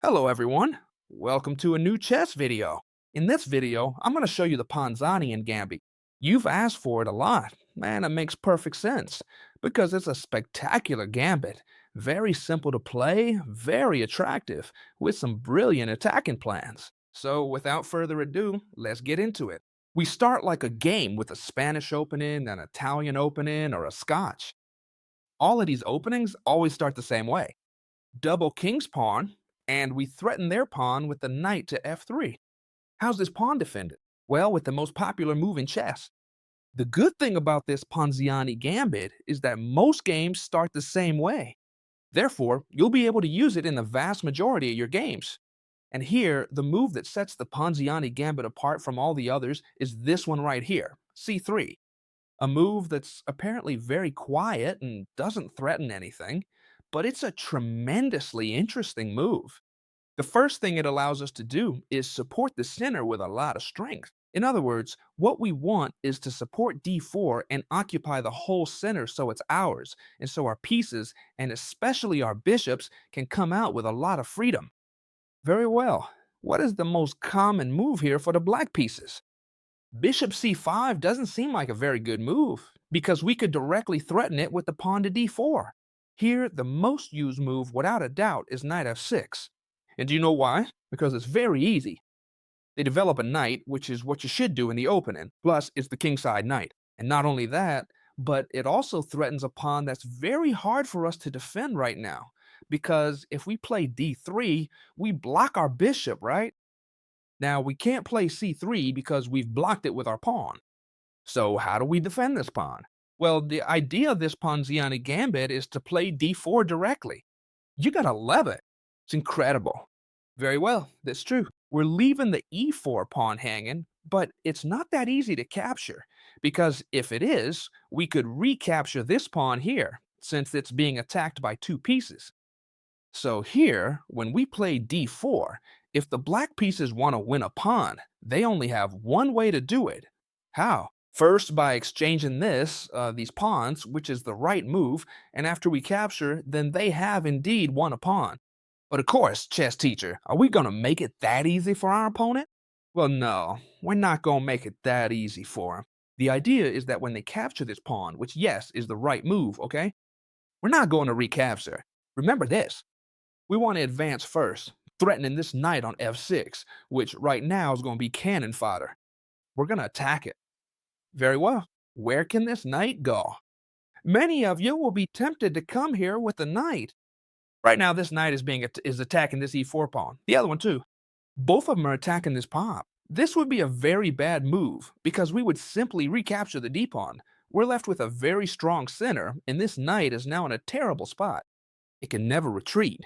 Hello everyone, welcome to a new chess video. In this video, I'm going to show you the Panzani Gambit. You've asked for it a lot, and it makes perfect sense, because it's a spectacular gambit, very simple to play, very attractive, with some brilliant attacking plans. So without further ado, let's get into it. We start like a game with a Spanish opening, an Italian opening, or a Scotch. All of these openings always start the same way. Double king's pawn, and we threaten their pawn with the knight to f3. How's this pawn defended? Well, with the most popular move in chess. The good thing about this Ponziani gambit is that most games start the same way. Therefore, you'll be able to use it in the vast majority of your games. And here, the move that sets the Ponziani gambit apart from all the others is this one right here, c3. A move that's apparently very quiet and doesn't threaten anything, but it's a tremendously interesting move. The first thing it allows us to do is support the center with a lot of strength. In other words, what we want is to support d4 and occupy the whole center so it's ours, and so our pieces, and especially our bishops, can come out with a lot of freedom. Very well. What is the most common move here for the black pieces? Bishop c5 doesn't seem like a very good move, because we could directly threaten it with the pawn to d4. Here, the most used move, without a doubt, is knight f6. And do you know why? Because it's very easy. They develop a knight, which is what you should do in the opening, plus it's the kingside knight. And not only that, but it also threatens a pawn that's very hard for us to defend right now, because if we play d3, we block our bishop, right? Now, we can't play c3 because we've blocked it with our pawn. So how do we defend this pawn? Well, the idea of this Ponziani gambit is to play d4 directly. You gotta love it. It's incredible. Very well, that's true. We're leaving the e4 pawn hanging, but it's not that easy to capture, because if it is, we could recapture this pawn here, since it's being attacked by two pieces. So here, when we play d4, if the black pieces want to win a pawn, they only have one way to do it. How? First, by exchanging these pawns, which is the right move, and after we capture, then they have indeed won a pawn. But of course, chess teacher, are we gonna make it that easy for our opponent? Well, no, we're not gonna make it that easy for him. The idea is that when they capture this pawn, which yes, is the right move, okay? We're not going to recapture. Remember this. We want to advance first, threatening this knight on f6, which right now is going to be cannon fodder. We're going to attack it. Very well. Where can this knight go? Many of you will be tempted to come here with the knight. Right now, this knight is attacking this e4 pawn. The other one too. Both of them are attacking this pawn. This would be a very bad move because we would simply recapture the d pawn. We're left with a very strong center, and this knight is now in a terrible spot. It can never retreat.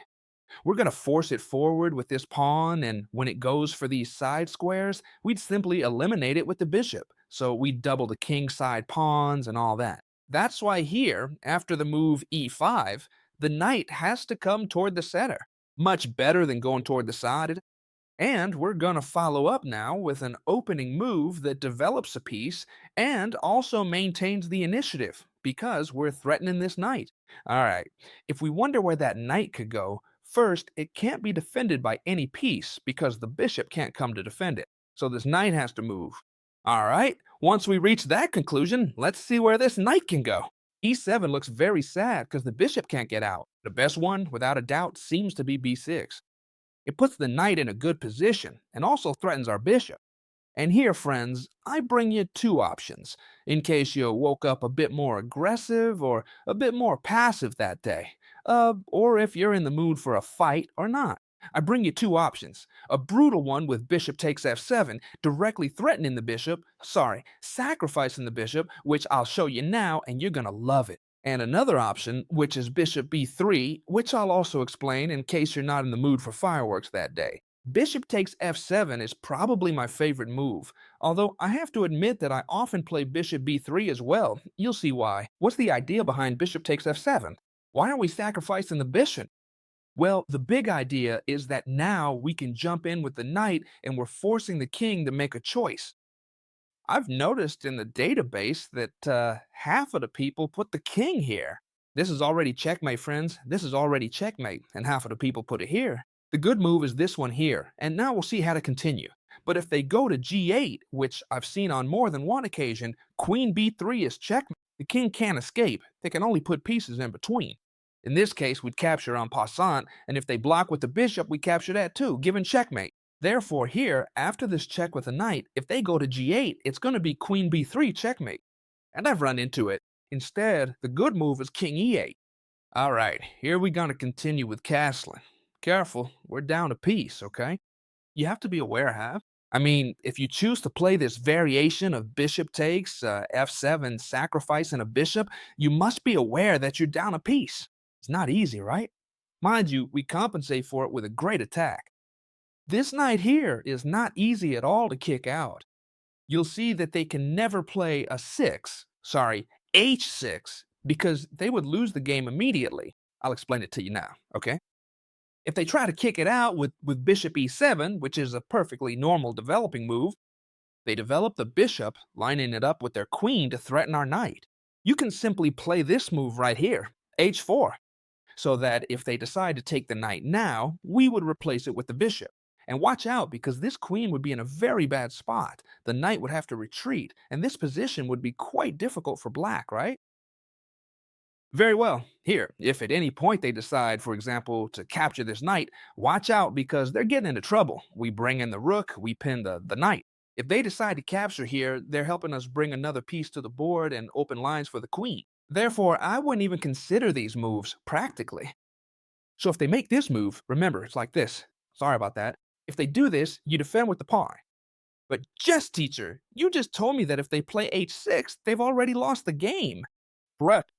We're going to force it forward with this pawn, and when it goes for these side squares, we'd simply eliminate it with the bishop. So we'd double the king side pawns and all that. That's why here, after the move e5, the knight has to come toward the center. Much better than going toward the side. And we're going to follow up now with an opening move that develops a piece and also maintains the initiative because we're threatening this knight. All right, if we wonder where that knight could go, first, it can't be defended by any piece because the bishop can't come to defend it. So this knight has to move. All right, once we reach that conclusion, let's see where this knight can go. E7 looks very sad because the bishop can't get out. The best one, without a doubt, seems to be b6. It puts the knight in a good position and also threatens our bishop. And here, friends, I bring you two options in case you woke up a bit more aggressive or a bit more passive that day, or if you're in the mood for a fight or not. I bring you two options. A brutal one with bishop takes f7, directly threatening the bishop, sacrificing the bishop, which I'll show you now and you're gonna love it. And another option, which is bishop b3, which I'll also explain in case you're not in the mood for fireworks that day. Bishop takes f7 is probably my favorite move, although I have to admit that I often play bishop b3 as well. You'll see why. What's the idea behind bishop takes f7? Why are we sacrificing the bishop? Well, the big idea is that now we can jump in with the knight and we're forcing the king to make a choice. I've noticed in the database that half of the people put the king here. This is already checkmate, friends. This is already checkmate, and half of the people put it here. The good move is this one here, and now we'll see how to continue. But if they go to g8, which I've seen on more than one occasion, queen b3 is checkmate. The king can't escape. They can only put pieces in between. In this case, we'd capture en passant, and if they block with the bishop, we capture that too, given checkmate. Therefore, here, after this check with the knight, if they go to g8, it's going to be queen b3 checkmate. And I've run into it. Instead, the good move is king e8. Alright, here we're going to continue with castling. Careful, we're down a piece, okay? You have to be aware, I mean, if you choose to play this variation of bishop takes, f7, sacrificing a bishop, you must be aware that you're down a piece. It's not easy, right? Mind you, we compensate for it with a great attack. This knight here is not easy at all to kick out. You'll see that they can never play a 6, sorry, h6, because they would lose the game immediately. I'll explain it to you now, okay? If they try to kick it out with bishop e7, which is a perfectly normal developing move, they develop the bishop, lining it up with their queen to threaten our knight. You can simply play this move right here, h4, so that if they decide to take the knight now, we would replace it with the bishop. And watch out, because this queen would be in a very bad spot. The knight would have to retreat, and this position would be quite difficult for black, right? Very well. Here, if at any point they decide, for example, to capture this knight, watch out because they're getting into trouble. We bring in the rook, we pin the knight. If they decide to capture here, they're helping us bring another piece to the board and open lines for the queen. Therefore, I wouldn't even consider these moves practically. So if they make this move, remember, it's like this. Sorry about that. If they do this, you defend with the pawn. But just teacher, you just told me that if they play h6, they've already lost the game. Correct.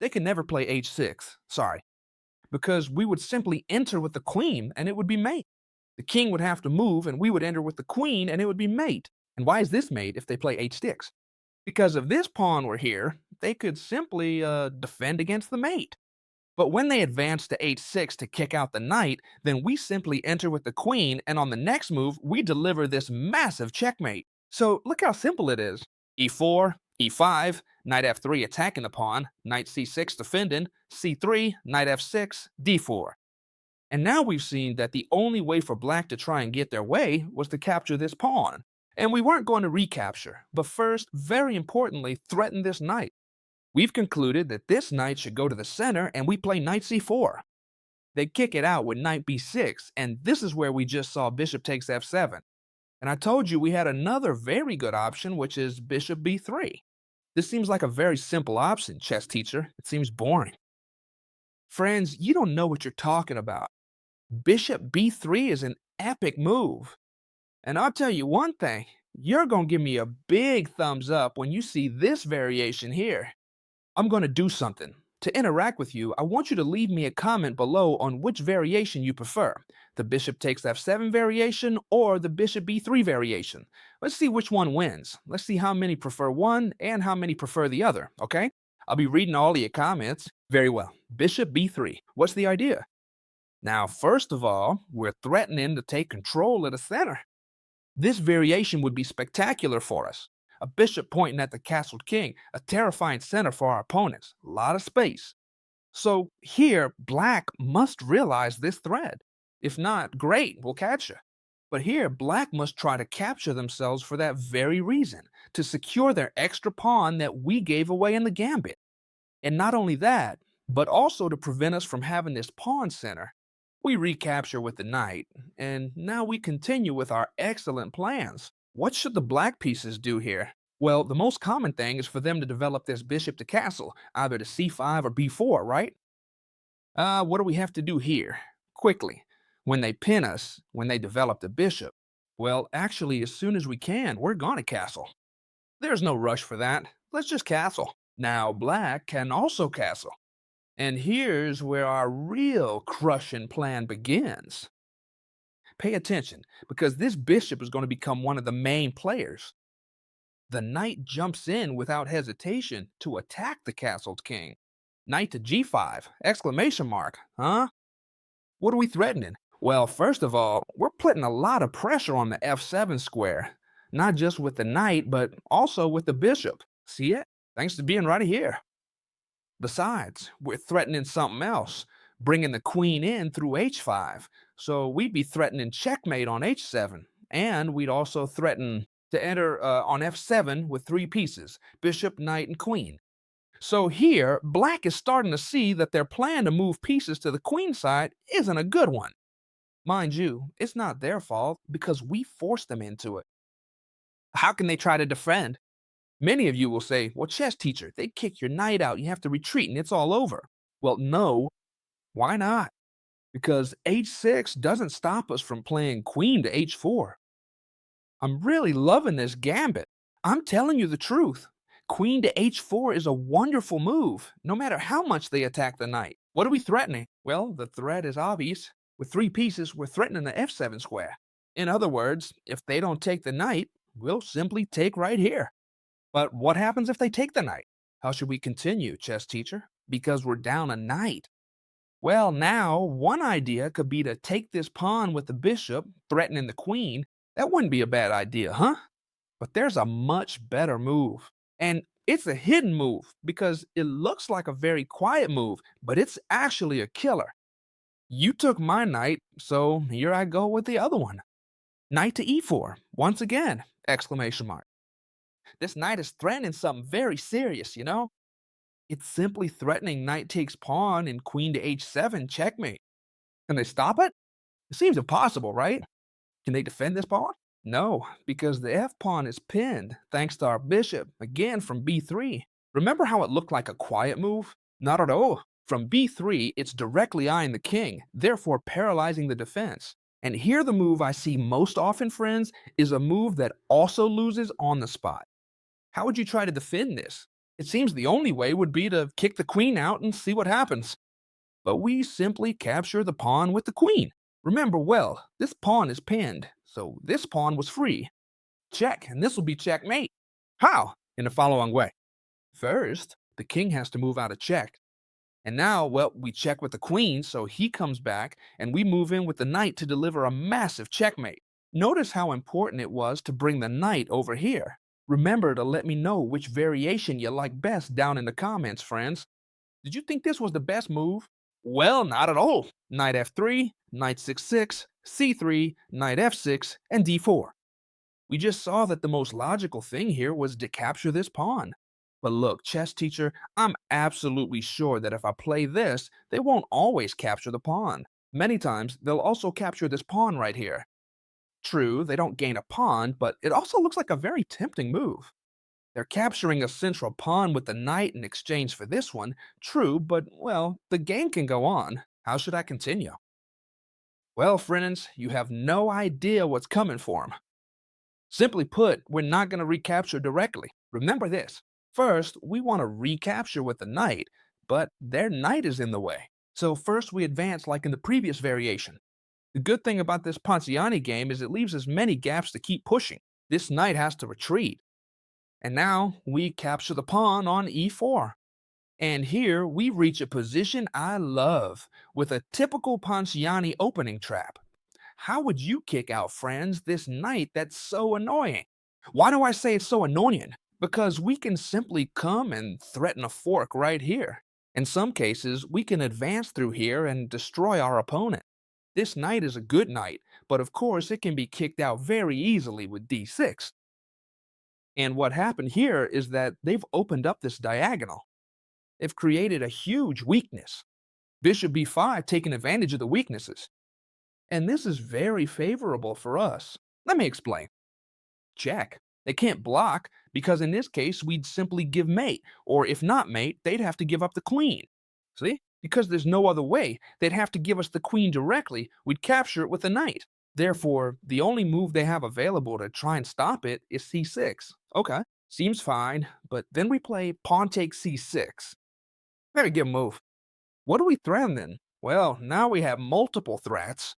They can never play h6, sorry, because we would simply enter with the queen and it would be mate. The king would have to move and we would enter with the queen and it would be mate. And why is this mate if they play h6? Because if this pawn were here, they could simply defend against the mate. But when they advance to h6 to kick out the knight, then we simply enter with the queen, and on the next move, we deliver this massive checkmate. So look how simple it is. e4, e5, knight f3 attacking the pawn, knight c6 defending, c3, knight f6, d4. And now we've seen that the only way for black to try and get their way was to capture this pawn. And we weren't going to recapture, but first, very importantly, threaten this knight. We've concluded that this knight should go to the center and we play knight c4. They kick it out with knight b6, and this is where we just saw bishop takes f7. And I told you we had another very good option, which is bishop b3. This seems like a very simple option, chess teacher. It seems boring. Friends, you don't know what you're talking about. Bishop b3 is an epic move. And I'll tell you one thing, you're going to give me a big thumbs up when you see this variation here. I'm going to do something. To interact with you, I want you to leave me a comment below on which variation you prefer, the bishop takes f7 variation or the bishop b3 variation. Let's see which one wins. Let's see how many prefer one and how many prefer the other, okay? I'll be reading all of your comments. Very well. Bishop b3. What's the idea? Now, first of all, we're threatening to take control of the center. This variation would be spectacular for us. A bishop pointing at the castled king, a terrifying center for our opponents, a lot of space. So here, black must realize this threat. If not, great, we'll catch you. But here, black must try to capture themselves for that very reason, to secure their extra pawn that we gave away in the gambit. And not only that, but also to prevent us from having this pawn center. We recapture with the knight, and now we continue with our excellent plans. What should the black pieces do here? Well, the most common thing is for them to develop this bishop to castle, either to c5 or b4, right? What do we have to do here? Quickly, when they pin us, when they develop the bishop, well, actually, as soon as we can, we're gonna castle. There's no rush for that. Let's just castle. Now, black can also castle. And here's where our real crushing plan begins. Pay attention, because this bishop is going to become one of the main players. The knight jumps in without hesitation to attack the castled king. Knight to g5, exclamation mark, huh? What are we threatening? Well, first of all, we're putting a lot of pressure on the f7 square. Not just with the knight, but also with the bishop. See it? Thanks to being right here. Besides, we're threatening something else, bringing the queen in through h5. So we'd be threatening checkmate on h7, and we'd also threaten to enter on f7 with three pieces, bishop, knight, and queen. So here, black is starting to see that their plan to move pieces to the queen side isn't a good one. Mind you, it's not their fault because we forced them into it. How can they try to defend? Many of you will say, well, chess teacher, they kick your knight out, you have to retreat, and it's all over. Well, no. Why not? Because h6 doesn't stop us from playing queen to h4. I'm really loving this gambit. I'm telling you the truth. Queen to h4 is a wonderful move, no matter how much they attack the knight. What are we threatening? Well, the threat is obvious. With three pieces, we're threatening the f7 square. In other words, if they don't take the knight, we'll simply take right here. But what happens if they take the knight? How should we continue, chess teacher? Because we're down a knight. Well, now, one idea could be to take this pawn with the bishop, threatening the queen. That wouldn't be a bad idea, huh? But there's a much better move. And it's a hidden move because it looks like a very quiet move, but it's actually a killer. You took my knight, so here I go with the other one. Knight to e4, once again, exclamation mark. This knight is threatening something very serious, you know? It's simply threatening knight takes pawn and queen to h7 checkmate. Can they stop it? It seems impossible, right? Can they defend this pawn? No, because the f pawn is pinned thanks to our bishop, again from b3. Remember how it looked like a quiet move? Not at all. From b3, it's directly eyeing the king, therefore paralyzing the defense. And here the move I see most often, friends, is a move that also loses on the spot. How would you try to defend this? It seems the only way would be to kick the queen out and see what happens. But we simply capture the pawn with the queen. Remember well, this pawn is pinned, so this pawn was free. Check, and this will be checkmate. How? In the following way. First, the king has to move out of check. And now, well, we check with the queen, so he comes back, and we move in with the knight to deliver a massive checkmate. Notice how important it was to bring the knight over here. Remember to let me know which variation you like best down in the comments, friends. Did you think this was the best move? Well, not at all. Knight f3, knight c6, c3, knight f6, and d4. We just saw that the most logical thing here was to capture this pawn. But look, chess teacher, I'm absolutely sure that if I play this, they won't always capture the pawn. Many times, they'll also capture this pawn right here. True, they don't gain a pawn, but it also looks like a very tempting move. They're capturing a central pawn with the knight in exchange for this one. True, but, well, the game can go on. How should I continue? Well, friends, you have no idea what's coming for them. Simply put, we're not going to recapture directly. Remember this. First, we want to recapture with the knight, but their knight is in the way. So first we advance like in the previous variation. The good thing about this Ponziani game is it leaves us many gaps to keep pushing. This knight has to retreat. And now we capture the pawn on e4. And here we reach a position I love with a typical Ponziani opening trap. How would you kick out, friends, this knight that's so annoying? Why do I say it's so annoying? Because we can simply come and threaten a fork right here. In some cases, we can advance through here and destroy our opponent. This knight is a good knight, but of course it can be kicked out very easily with d6. And what happened here is that they've opened up this diagonal. They've created a huge weakness. Bishop b5 taking advantage of the weaknesses. And this is very favorable for us. Let me explain. Check. They can't block because in this case we'd simply give mate, or if not mate, they'd have to give up the queen. See? Because there's no other way, they'd have to give us the queen directly, we'd capture it with the knight. Therefore, the only move they have available to try and stop it is c6. Okay, seems fine, but then we play pawn takes c6. Very good move. What do we threaten then? Well, now we have multiple threats.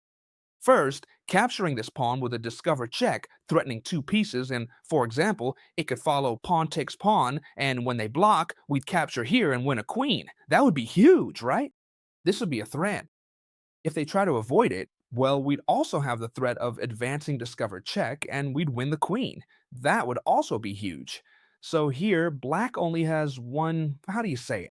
First, capturing this pawn with a discover check, threatening two pieces, and, for example, it could follow pawn takes pawn, and when they block, we'd capture here and win a queen. That would be huge, right? This would be a threat. If they try to avoid it, well, we'd also have the threat of advancing discover check, and we'd win the queen. That would also be huge. So here, black only has one, how do you say it?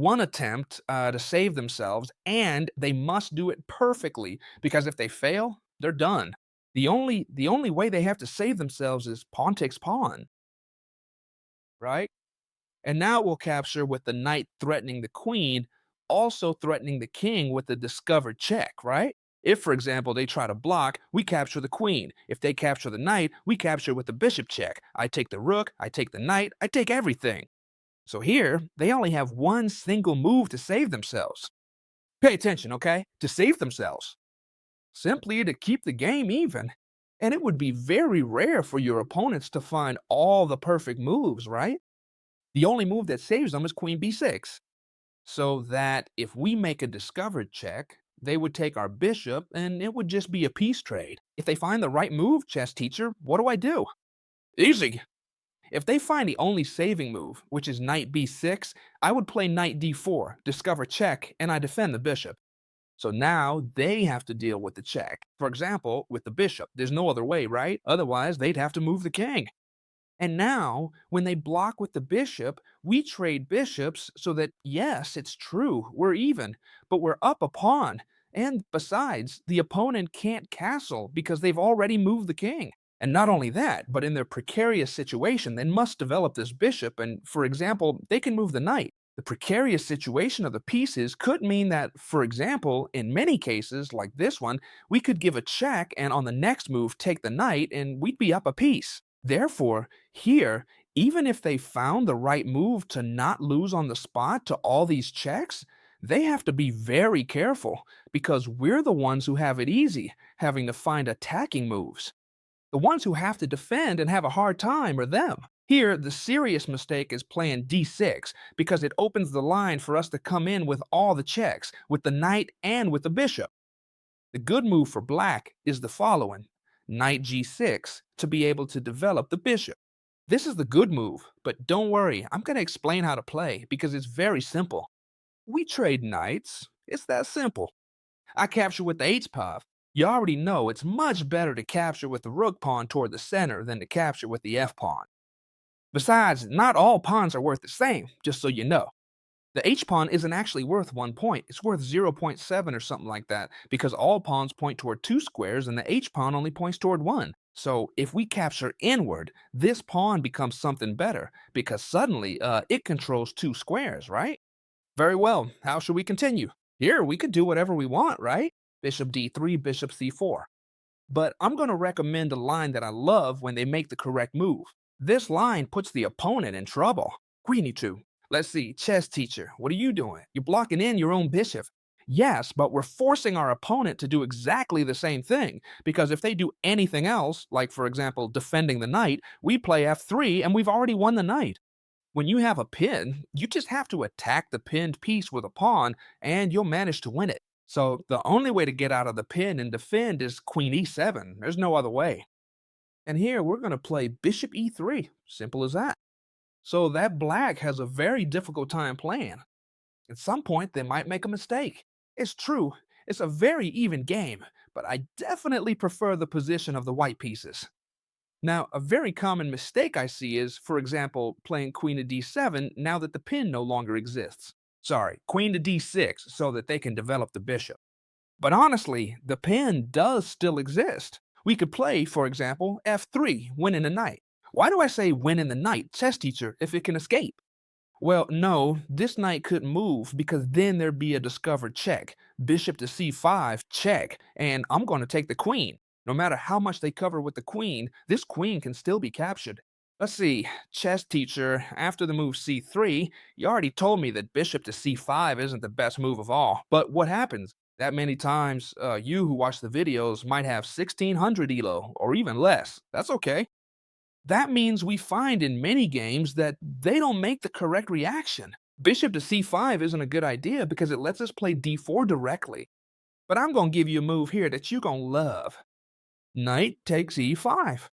one attempt to save themselves, and they must do it perfectly because if they fail, they're done. The only way they have to save themselves is pawn takes pawn, right? And now we'll capture with the knight threatening the queen, also threatening the king with the discovered check, right? If, for example, they try to block, we capture the queen. If they capture the knight, we capture with the bishop check. I take the rook, I take the knight, I take everything. So here, they only have one single move to save themselves. Pay attention, okay? To save themselves. Simply to keep the game even. And it would be very rare for your opponents to find all the perfect moves, right? The only move that saves them is queen b6. So that if we make a discovered check, they would take our bishop and it would just be a piece trade. If they find the right move, chess teacher, what do I do? Easy. If they find the only saving move, which is knight b6, I would play knight d4, discover check, and I defend the bishop. So now they have to deal with the check. For example, with the bishop, there's no other way, right? Otherwise, they'd have to move the king. And now, when they block with the bishop, we trade bishops so that, yes, it's true, we're even, but we're up a pawn. And besides, the opponent can't castle because they've already moved the king. And not only that, but in their precarious situation, they must develop this bishop, and for example, they can move the knight. The precarious situation of the pieces could mean that, for example, in many cases, like this one, we could give a check and on the next move take the knight and we'd be up a piece. Therefore, here, even if they found the right move to not lose on the spot to all these checks, they have to be very careful because we're the ones who have it easy, having to find attacking moves. The ones who have to defend and have a hard time are them. Here, the serious mistake is playing d6 because it opens the line for us to come in with all the checks, with the knight and with the bishop. The good move for black is the following: knight g6 to be able to develop the bishop. This is the good move, but don't worry, I'm going to explain how to play because it's very simple. We trade knights, it's that simple. I capture with the h-pawn. You already know it's much better to capture with the rook pawn toward the center than to capture with the f-pawn. Besides, not all pawns are worth the same, just so you know. The h-pawn isn't actually worth 1 point, it's worth 0.7 or something like that, because all pawns point toward 2 squares and the h-pawn only points toward 1. So if we capture inward, this pawn becomes something better, because suddenly it controls 2 squares, right? Very well, how should we continue? Here, we could do whatever we want, right? Bishop d3, bishop c4. But I'm going to recommend a line that I love when they make the correct move. This line puts the opponent in trouble. Queen e2. Let's see, chess teacher, what are you doing? You're blocking in your own bishop. Yes, but we're forcing our opponent to do exactly the same thing, because if they do anything else, like for example defending the knight, we play f3 and we've already won the knight. When you have a pin, you just have to attack the pinned piece with a pawn and you'll manage to win it. So the only way to get out of the pin and defend is queen e7. There's no other way. And here we're going to play bishop e3. Simple as that. So that black has a very difficult time playing. At some point, they might make a mistake. It's true, it's a very even game, but I definitely prefer the position of the white pieces. Now, a very common mistake I see is, for example, playing queen to d7 now that the pin no longer exists. Sorry, queen to d6 so that they can develop the bishop. But honestly, the pin does still exist. We could play, for example, f3, winning the knight. Why do I say winning the knight, chess teacher, if it can escape? Well, no, this knight couldn't move because then there'd be a discovered check. Bishop to c5, check, and I'm going to take the queen. No matter how much they cover with the queen, this queen can still be captured. Let's see, chess teacher, after the move c3, you already told me that bishop to c5 isn't the best move of all. But what happens? That many times, you who watch the videos might have 1600 elo, or even less. That's okay. That means we find in many games that they don't make the correct reaction. Bishop to c5 isn't a good idea because it lets us play d4 directly. But I'm going to give you a move here that you're going to love. Knight takes e5.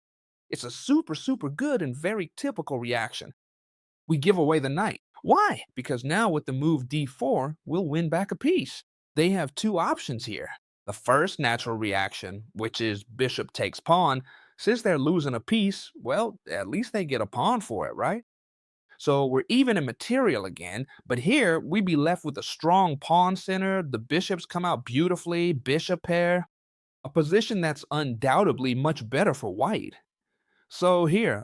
It's a super good and very typical reaction. We give away the knight. Why? Because now with the move d4, we'll win back a piece. They have two options here. The first natural reaction, which is bishop takes pawn. Since they're losing a piece, well, at least they get a pawn for it, right? So we're even in material again, but here we'd be left with a strong pawn center, the bishops come out beautifully, bishop pair, a position that's undoubtedly much better for white. So here,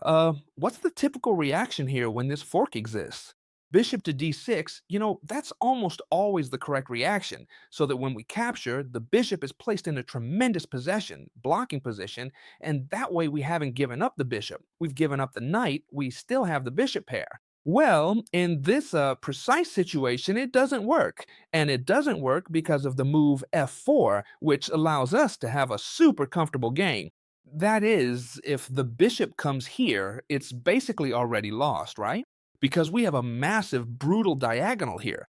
what's the typical reaction here when this fork exists? Bishop to d6, that's almost always the correct reaction, so that when we capture, the bishop is placed in a tremendous possession, blocking position, and that way we haven't given up the bishop. We've given up the knight, we still have the bishop pair. Well, in this precise situation, it doesn't work. And it doesn't work because of the move f4, which allows us to have a super comfortable game. That is, if the bishop comes here, it's basically already lost, right? Because we have a massive, brutal diagonal here.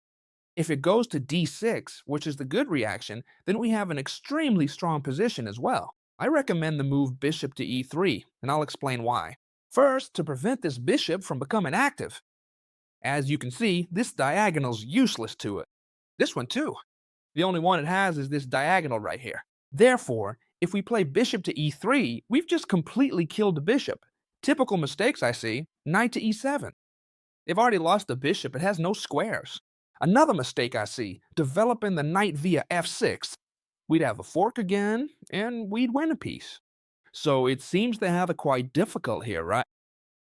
If it goes to d6, which is the good reaction, then we have an extremely strong position as well. I recommend the move bishop to e3, and I'll explain why. First, to prevent this bishop from becoming active. As you can see, this diagonal's useless to it. This one too. The only one it has is this diagonal right here. Therefore, if we play bishop to e3, we've just completely killed the bishop. Typical mistakes I see, knight to e7. They've already lost the bishop, it has no squares. Another mistake I see, developing the knight via f6. We'd have a fork again, and we'd win a piece. So it seems they have it quite difficult here, right?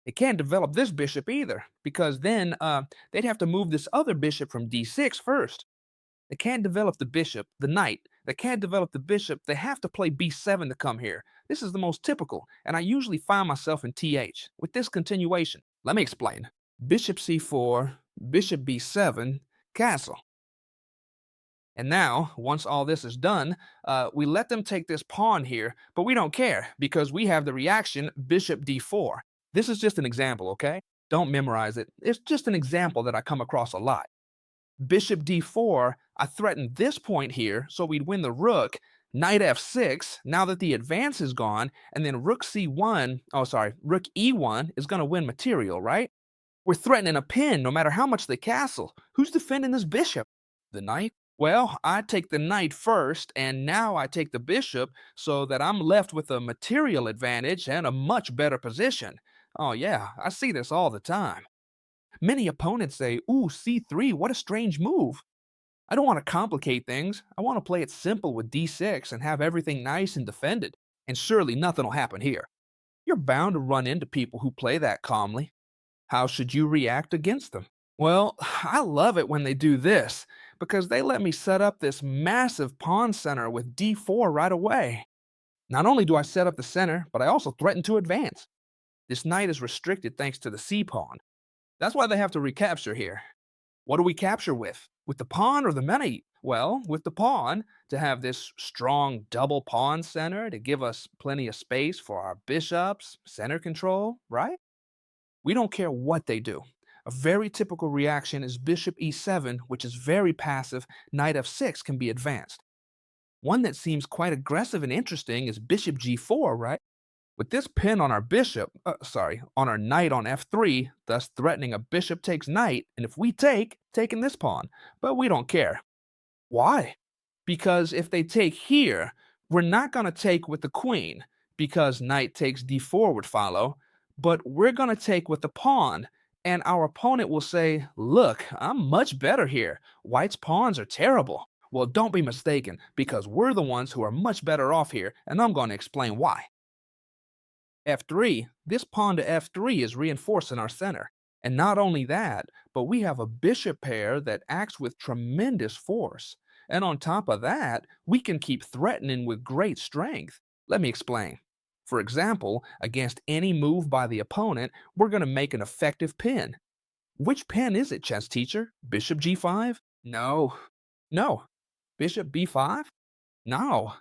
They can't develop this bishop either, because then they'd have to move this other bishop from d6 first. They can't develop the bishop, the knight. They can't develop the bishop. They have to play b7 to come here. This is the most typical, and I usually find myself in th with this continuation. Let me explain. Bishop c4, bishop b7, castle. And now, once all this is done, we let them take this pawn here, but we don't care because we have the reaction bishop d4. This is just an example, okay? Don't memorize it. It's just an example that I come across a lot. Bishop d4, I threatened this point here, so we'd win the rook. Knight f6, now that the advance is gone, and then rook c1, rook e1 is going to win material, right? We're threatening a pin no matter how much they castle. Who's defending this bishop? The knight? Well, I take the knight first, and now I take the bishop, so that I'm left with a material advantage and a much better position. Oh yeah, I see this all the time. Many opponents say, ooh, c3, what a strange move. I don't want to complicate things. I want to play it simple with d6 and have everything nice and defended. And surely nothing will happen here. You're bound to run into people who play that calmly. How should you react against them? Well, I love it when they do this, because they let me set up this massive pawn center with d4 right away. Not only do I set up the center, but I also threaten to advance. This knight is restricted thanks to the c-pawn. That's why they have to recapture here. What do we capture with? With the pawn or the knight? Well, with the pawn, to have this strong double pawn center to give us plenty of space for our bishops, center control, right? We don't care what they do. A very typical reaction is bishop e7, which is very passive. Knight f6 can be advanced. One that seems quite aggressive and interesting is bishop g4, right? With this pin on our on our knight on f3, thus threatening a bishop takes knight, and if we taking this pawn, but we don't care. Why? Because if they take here, we're not going to take with the queen, because knight takes d4 would follow, but we're going to take with the pawn, and our opponent will say, look, I'm much better here. White's pawns are terrible. Well, don't be mistaken, because we're the ones who are much better off here, and I'm going to explain why. f3, this pawn to f3 is reinforcing our center. And not only that, but we have a bishop pair that acts with tremendous force. And on top of that, we can keep threatening with great strength. Let me explain. For example, against any move by the opponent, we're going to make an effective pin. Which pin is it, chess teacher? Bishop g5? No. No. Bishop b5? No.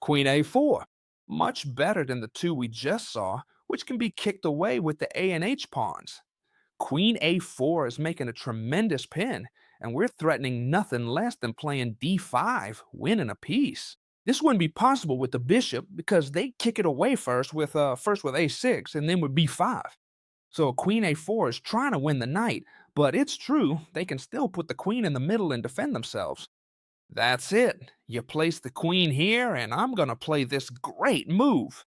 Queen a4. Much better than the two we just saw, which can be kicked away with the a and h pawns. Queen a4 is making a tremendous pin, and we're threatening nothing less than playing d5, winning a piece. This wouldn't be possible with the bishop because they kick it away first with a6 and then with b5. So queen a4 is trying to win the knight, but it's true they can still put the queen in the middle and defend themselves. That's it. You place the queen here, and I'm going to play this great move.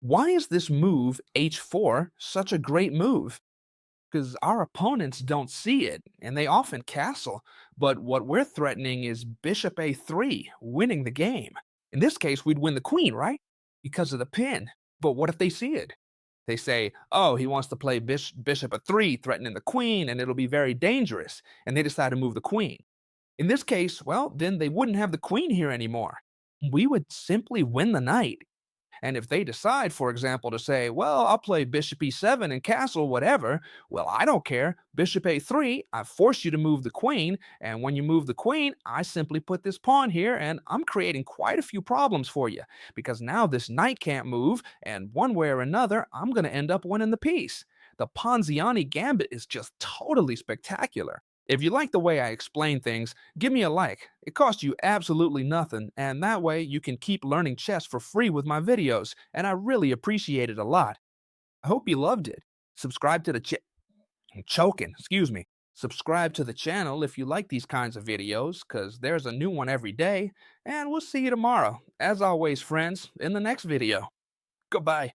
Why is this move, h4, such a great move? because our opponents don't see it, and they often castle. But what we're threatening is bishop a3, winning the game. In this case, we'd win the queen, right? Because of the pin. But what if they see it? They say, oh, he wants to play bishop a3, threatening the queen, and it'll be very dangerous. And they decide to move the queen. In this case, well, then they wouldn't have the queen here anymore. We would simply win the knight. And if they decide, for example, to say, well, I'll play bishop e7 and castle, whatever, well, I don't care. Bishop a3, I force you to move the queen. And when you move the queen, I simply put this pawn here, and I'm creating quite a few problems for you because now this knight can't move. And one way or another, I'm going to end up winning the piece. The Ponziani gambit is just totally spectacular. If you like the way I explain things, give me a like. It costs you absolutely nothing, and that way you can keep learning chess for free with my videos, and I really appreciate it a lot. I hope you loved it. Subscribe to the I'm choking, excuse me. Subscribe to the channel if you like these kinds of videos, because there's a new one every day, and we'll see you tomorrow. As always, friends, in the next video. Goodbye.